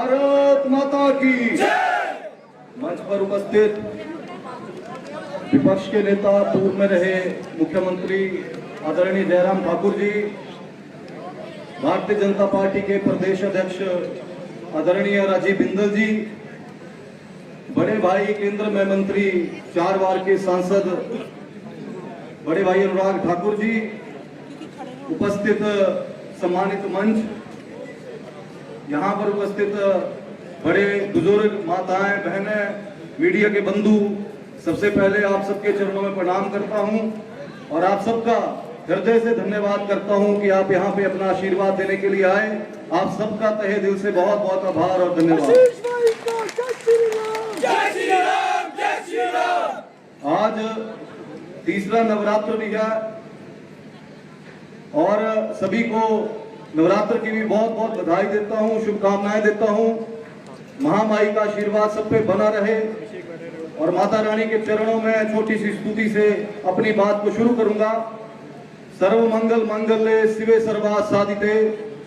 भारत माता की मंच पर उपस्थित विपक्ष के नेता, पूर्व में रहे मुख्यमंत्री आदरणीय जयराम ठाकुर जी, भारतीय जनता पार्टी के प्रदेश अध्यक्ष आदरणीय राजीव बिंदल जी, बड़े भाई केंद्र में मंत्री 4 बार के सांसद बड़े भाई अनुराग ठाकुर जी, उपस्थित सम्मानित मंच, यहाँ पर उपस्थित बड़े बुजुर्ग, माताएं, बहनें, मीडिया के बंधु, सबसे पहले आप सबके चरणों में प्रणाम करता हूं और आप सबका हृदय से धन्यवाद करता हूं कि आप यहाँ पे अपना आशीर्वाद देने के लिए आए। आप सबका तहे दिल से बहुत बहुत आभार और धन्यवाद। आज तीसरा नवरात्र भी है और सभी को नवरात्र की भी बहुत बहुत बधाई देता हूं, शुभकामनाएं देता हूं। महामाई का आशीर्वाद सब पे बना रहे और माता रानी के चरणों में छोटी सी स्तुति से अपनी बात को शुरू करूंगा। सर्व मंगल मंगल्ये शिवे सर्वार्थ साधिते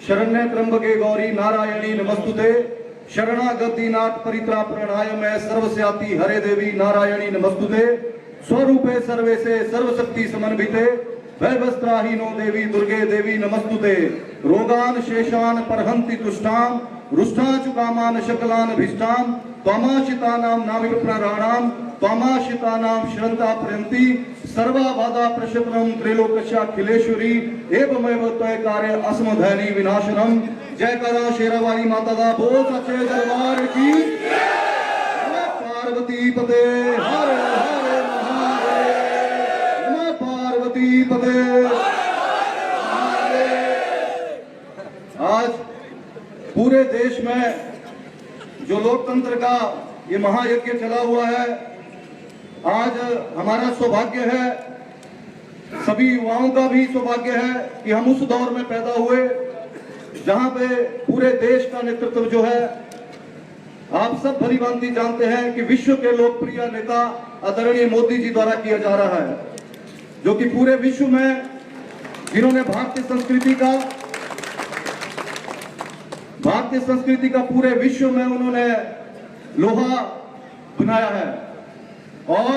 शरण्ये त्र्यंबके गौरी नारायणी नमस्तुते शरणागति नाथ परित्राणाय मैं सर्वस्याति हरे देवी नारायणी नमस्तुते स्वरूपे सर्वेसे सर्वशक्ति समन्विते वैवस्त्राहीनो देवी दुर्गे देवी नमस्तुते रोगान शेषान परहंति तुष्टाम रुष्टाचुकामान शकलान भिष्टाम त्वमाशितानां नाविप्रराणाम त्वमाशितानां श्रंता प्रयंति सर्वा बाधा प्रशतनम त्रैलोक्याखिलेश्वरी एवमेव त्वयकार्य अस्मधैनी विनाशनम। जय करा शेरावाली माता दा बोल सच्चे दरबार की। पार्वती पते हर हर महादेव, पार्वती पते। आज पूरे देश में जो लोकतंत्र का ये महायज्ञ चला हुआ है, आज हमारा सौभाग्य है, सभी युवाओं का भी सौभाग्य है कि हम उस दौर में पैदा हुए जहां पे पूरे देश का नेतृत्व जो है, आप सब भलीभांति जानते हैं कि विश्व के लोकप्रिय नेता आदरणीय मोदी जी द्वारा किया जा रहा है, जो कि पूरे विश्व में जिन्होंने भारतीय संस्कृति का पूरे विश्व में उन्होंने लोहा बनाया है। और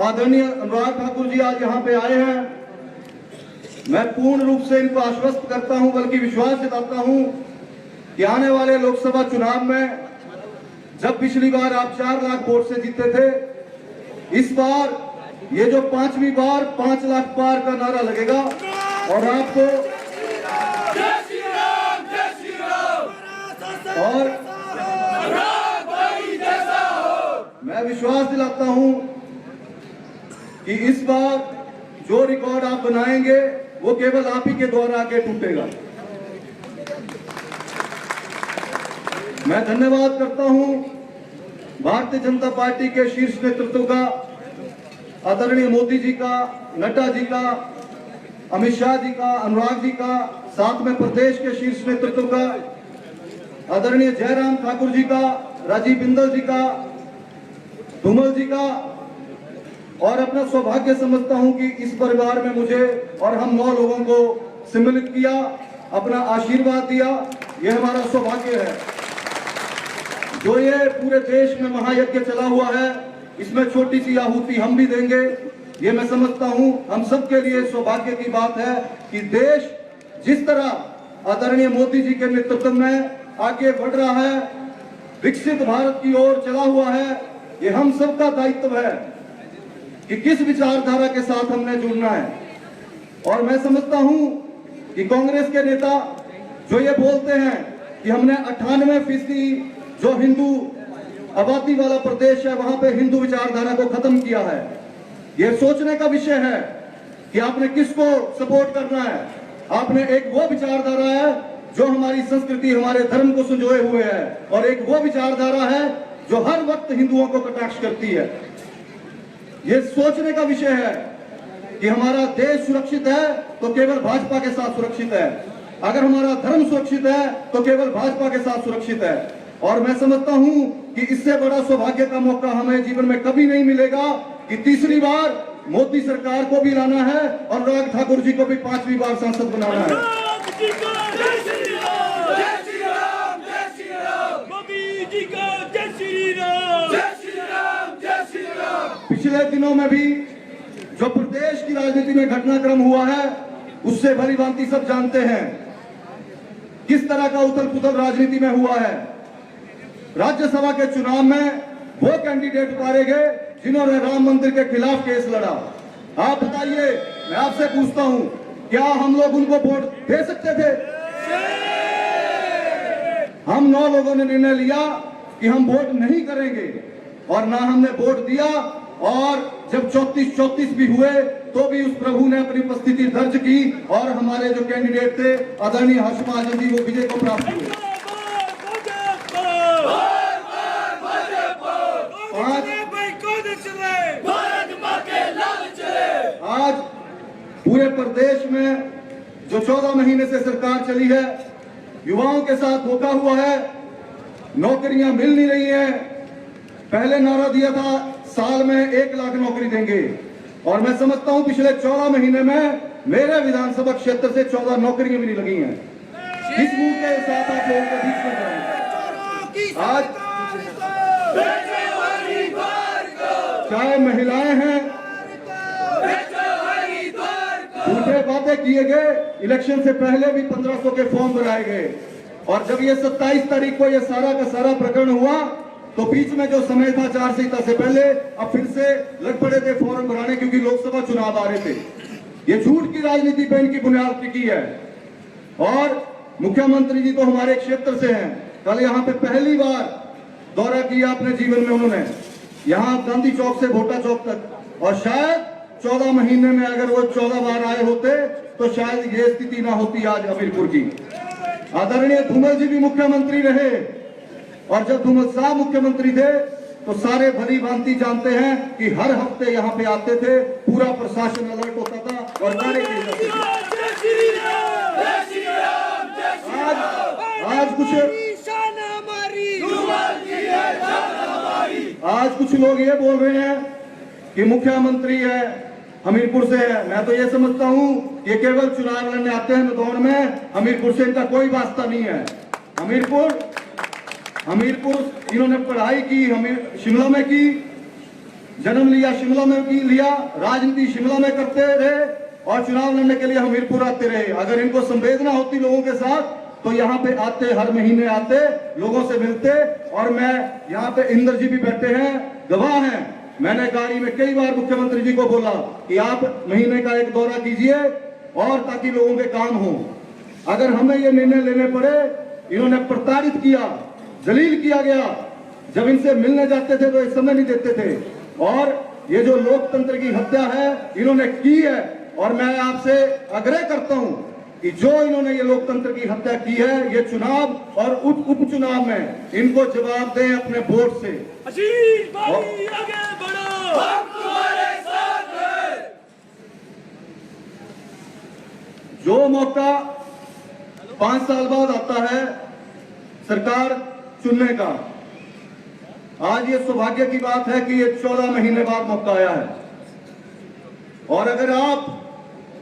आदरणीय अनुराग ठाकुर जी आज यहाँ पे आए हैं। मैं पूर्ण रूप से इनको आश्वस्त करता हूं, बल्कि विश्वास जताता हूं कि आने वाले लोकसभा चुनाव में जब पिछली बार आप 4 लाख वोट से जीते थे, इस बार ये जो 5वीं बार 5 लाख पार का नारा लगेगा और आपको और मैं विश्वास दिलाता हूं कि इस बार जो रिकॉर्ड आप बनाएंगे वो केवल आप ही के द्वारा आगे टूटेगा। मैं धन्यवाद करता हूं भारतीय जनता पार्टी के शीर्ष नेतृत्व का, आदरणीय मोदी जी का, नड्डा जी का, अमित शाह जी का, अनुराग जी का, साथ में प्रदेश के शीर्ष नेतृत्व का, आदरणीय जयराम ठाकुर जी का, राजीव बिंदल जी का, धूमल जी का, और अपना सौभाग्य समझता हूं कि इस परिवार में मुझे और हम 9 लोगों को सम्मिलित किया, अपना आशीर्वाद दिया। यह हमारा सौभाग्य है। जो ये पूरे देश में महायज्ञ चला हुआ है, इसमें छोटी सी आहुति हम भी देंगे। ये मैं समझता हूं हम सबके लिए सौभाग्य की बात है कि देश जिस तरह आदरणीय मोदी जी के नेतृत्व में आगे बढ़ रहा है, विकसित भारत की ओर चला हुआ है, ये हम सबका दायित्व है कि किस विचारधारा के साथ हमने जुड़ना है। और मैं समझता हूं कि कांग्रेस के नेता जो ये बोलते हैं कि हमने 98% जो हिंदू आबादी वाला प्रदेश है वहां पे हिंदू विचारधारा को खत्म किया है, ये सोचने का विषय है कि आपने किसको सपोर्ट करना है। आपने एक वो विचारधारा है जो हमारी संस्कृति, हमारे धर्म को संजोए हुए है, और एक वो विचारधारा है जो हर वक्त हिंदुओं को कटाक्ष करती है। ये सोचने का विषय है कि हमारा देश सुरक्षित है तो केवल भाजपा के साथ सुरक्षित है, अगर हमारा धर्म सुरक्षित है तो केवल भाजपा के साथ सुरक्षित है। और मैं समझता हूं कि इससे बड़ा सौभाग्य का मौका हमें जीवन में कभी नहीं मिलेगा कि तीसरी बार मोदी सरकार को भी लाना है और अनुराग ठाकुर जी को भी 5वीं बार सांसद बनाना है। पिछले दिनों में भी जो प्रदेश की राजनीति में घटनाक्रम हुआ है उससे भली भांति सब जानते हैं किस तरह का उथल पुथल राजनीति में हुआ है। राज्यसभा के चुनाव में वो कैंडिडेट उतारे गए जिन्होंने राम मंदिर के खिलाफ केस लड़ा। आप बताइए, मैं आपसे पूछता हूं, क्या हम लोग उनको वोट दे सकते थे? हम 9 लोगों ने निर्णय लिया कि हम वोट नहीं करेंगे और ना हमने वोट दिया, और जब 34 भी हुए तो भी उस प्रभु ने अपनी उपस्थिति दर्ज की और हमारे जो कैंडिडेट थे आदरणीय हर्ष महाजन जी वो विजय को प्राप्त हुए। आज पूरे प्रदेश में जो 14 महीने से सरकार चली है, युवाओं के साथ धोखा हुआ है, नौकरियां मिल नहीं रही हैं। पहले नारा दिया था साल में 1 लाख नौकरी देंगे, और मैं समझता हूं पिछले 14 महीने में मेरे विधानसभा क्षेत्र से 14 नौकरियां भी नहीं लगी हैं। किस मुंह के साथ आप लोगों के बीच में जाएंगे? आज चाहे महिलाएं हैं, झूठे वादे किए गए, इलेक्शन से पहले भी 1500 के फॉर्म भराए गए, और जब ये 27 तारीख को ये सारा का सारा प्रकरण हुआ तो बीच में जो समय था आचार संहिता से पहले, अब फिर से लग पड़े थे फॉर्म भराने क्योंकि लोकसभा चुनाव आ रहे थे। ये झूठ की राजनीति पे इनकी बुनियाद टिकी है। और मुख्यमंत्री जी तो हमारे क्षेत्र से हैं, कल यहाँ पे पहली बार दौरा किया अपने जीवन में उन्होंने, यहाँ गांधी चौक से भोटा चौक तक, और शायद 14 महीने में अगर वो 14 बार आए होते तो शायद ये स्थिति ना होती आज हमीरपुर की। आदरणीय धूमल जी भी मुख्यमंत्री रहे, और जब धूमल साहब मुख्यमंत्री थे तो सारे भली भांति जानते हैं कि हर हफ्ते यहाँ पे आते थे, पूरा प्रशासन अलर्ट होता था और नारे किए जाते थे। आज कुछ लोग ये बोल रहे हैं कि मुख्यमंत्री है हमीरपुर से है। मैं तो ये समझता हूँ ये केवल चुनाव लड़ने आते हैं मैदान में, हमीरपुर से इनका कोई वास्ता नहीं है। हमीरपुर इन्होंने पढ़ाई की शिमला में की, जन्म लिया शिमला में लिया, राजनीति शिमला में करते रहे और चुनाव लड़ने के लिए हमीरपुर आते रहे। अगर इनको संवेदना होती लोगों के साथ तो यहाँ पे आते, हर महीने आते, लोगों से मिलते। और मैं यहाँ पे इंद्र जी भी बैठे हैं, गवाह हैं, मैंने गाड़ी में कई बार मुख्यमंत्री जी को बोला कि आप महीने का एक दौरा कीजिए और ताकि लोगों के काम हो। अगर हमें ये निर्णय लेने पड़े, इन्होंने प्रताड़ित किया, जलील किया गया। जब इनसे मिलने जाते थे तो ये समय नहीं देते थे, और ये जो लोकतंत्र की हत्या है इन्होंने की है। और मैं आपसे आग्रह करता हूं कि जो इन्होंने ये लोकतंत्र की हत्या की है, ये चुनाव और उपचुनाव में इनको जवाब दें अपने वोट से। आगे बढ़ो, हम तुम्हारे साथ हैं। जो मौका 5 साल बाद आता है सरकार चुनने का, आज ये सौभाग्य की बात है कि ये 14 महीने बाद मौका आया है। और अगर आप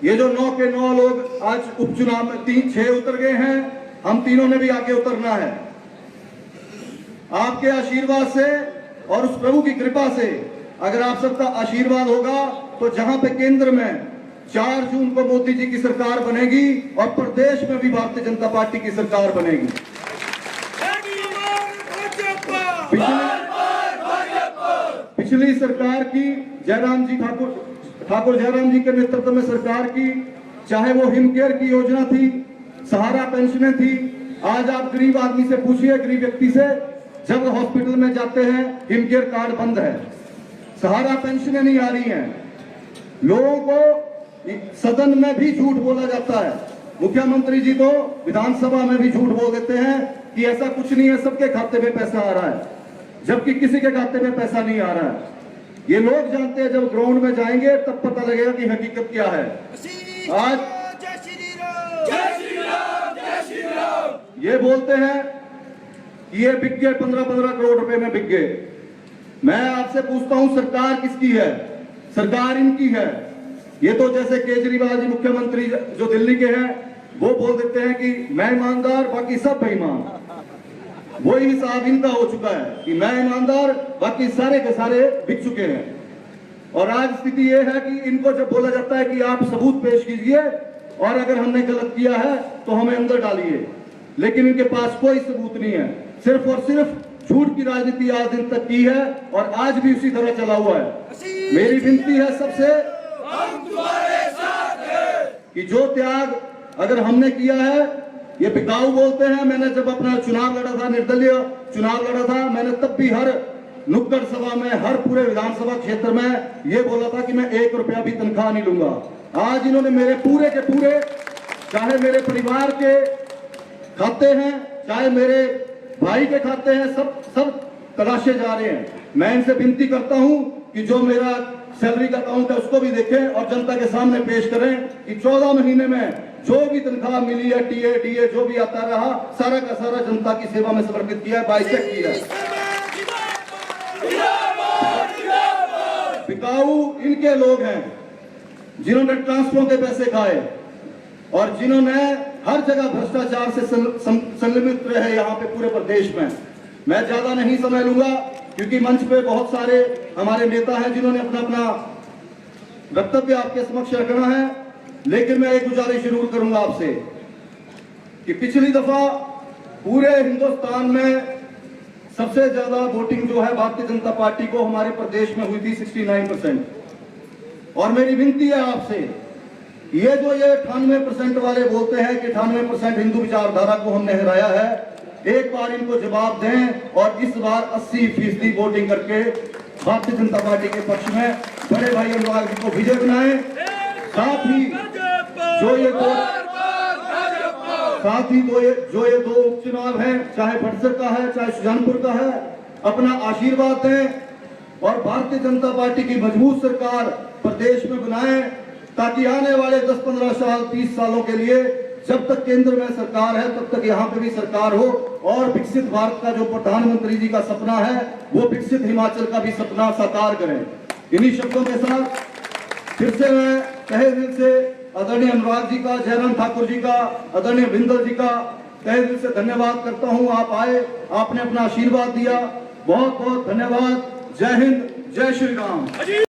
ये जो 9 के 9 लोग आज उपचुनाव में 6 उतर गए हैं, हम तीनों ने भी आगे उतरना है। आपके आशीर्वाद से और उस प्रभु की कृपा से, अगर आप सबका आशीर्वाद होगा तो जहां पे केंद्र में 4 जून को मोदी जी की सरकार बनेगी और प्रदेश में भी भारतीय जनता पार्टी की सरकार बनेगी। पिछली सरकार की ठाकुर जयराम जी के नेतृत्व में सरकार की, चाहे वो हिमकेयर की योजना थी, सहारा पेंशनें थी। आज आप गरीब आदमी से पूछिए, गरीब व्यक्ति से, जब हॉस्पिटल में जाते हैं हिमकेयर कार्ड बंद है, सहारा पेंशनें नहीं आ रही हैं। लोगों को सदन में भी झूठ बोला जाता है, मुख्यमंत्री जी तो विधानसभा में भी झूठ बोल देते हैं कि ऐसा कुछ नहीं है, सबके खाते में पैसा आ रहा है, जबकि किसी के खाते में पैसा नहीं आ रहा है। ये लोग जानते हैं, जब ग्राउंड में जाएंगे तब पता लगेगा कि हकीकत क्या है। आज ये बोलते हैं कि ये बिक गए, 15-15 करोड़ रुपए में बिक गए। मैं आपसे पूछता हूं, सरकार किसकी है? सरकार इनकी है। ये तो जैसे केजरीवाल जी मुख्यमंत्री जो दिल्ली के हैं, वो बोल देते हैं कि मैं ईमानदार, बाकी सब बेईमान। वही हिसाब इनका हो चुका है कि मैं ईमानदार, बाकी सारे के सारे बिक चुके हैं। और आज स्थिति ये है कि इनको जब बोला जाता है कि आप सबूत पेश कीजिए और अगर हमने गलत किया है तो हमें अंदर डालिए, लेकिन इनके पास कोई सबूत नहीं है। सिर्फ और सिर्फ झूठ की राजनीति आज दिन तक की है और आज भी उसी तरह चला हुआ है। मेरी विनती है सबसे कि जो त्याग अगर हमने किया है, ये बिकाऊ बोलते हैं। मैंने जब अपना चुनाव लड़ा था, निर्दलीय चुनाव लड़ा था, मैंने तब भी हर नुक्कड़ सभा में, हर पूरे विधानसभा क्षेत्र में ये बोला था कि मैं 1 रुपया भी तनख्वाह नहीं लूंगा। आज इन्होंने मेरे पूरे के पूरे, चाहे मेरे परिवार के खाते हैं, चाहे मेरे भाई के खाते हैं, सब तलाशे जा रहे हैं। मैं इनसे विनती करता हूं कि जो मेरा सैलरी का अकाउंट है उसको भी देखें और जनता के सामने पेश करें कि 14 महीने में जो भी तनख्वाह मिली है, टीए डीए जो भी आता रहा, सारा का सारा जनता की सेवा में समर्पित किया है, बाइचेक किया है। बिकाऊ इनके लोग हैं जिन्होंने ट्रांसफरों के पैसे खाए और जिन्होंने हर जगह भ्रष्टाचार से संलग्नित रहे यहाँ पे पूरे प्रदेश में। मैं ज्यादा नहीं समय लूंगा क्योंकि मंच पे बहुत सारे हमारे नेता हैं जिन्होंने अपना अपना वक्तव्य आपके समक्ष रखना है, लेकिन मैं एक गुजारिश जरूर करूंगा आपसे कि पिछली दफा पूरे हिंदुस्तान में सबसे ज्यादा वोटिंग जो है भारतीय जनता पार्टी को हमारे प्रदेश में हुई थी 69%। और मेरी विनती है आपसे, ये जो ये 98% वाले बोलते हैं कि 98% हिंदू विचारधारा को हमने हराया है, एक बार इनको जवाब दें और इस बार 80% वोटिंग करके भारतीय जनता पार्टी के पक्ष में बड़े भाई अनुराग जी को विजय बनाएं। साथ ही जो ये दो उपचुनाव हैं, चाहे बक्सर का है चाहे सुजानपुर का है, अपना आशीर्वाद दें और भारतीय जनता पार्टी की मजबूत सरकार प्रदेश में बनाएं, ताकि आने वाले 10-15 साल 30 सालों के लिए जब तक केंद्र में सरकार है तब तक यहाँ पे भी सरकार हो और विकसित भारत का जो प्रधानमंत्री जी का सपना है वो विकसित हिमाचल का भी सपना साकार करें। इन्हीं शब्दों के साथ फिर से मैं तहे दिल से आदरणीय अनुराग जी का, जयराम ठाकुर जी का, आदरणीय बिंदल जी का तहे दिल से धन्यवाद करता हूं। आप आए, आपने अपना आशीर्वाद दिया, बहुत बहुत धन्यवाद। जय हिंद, जय श्री राम।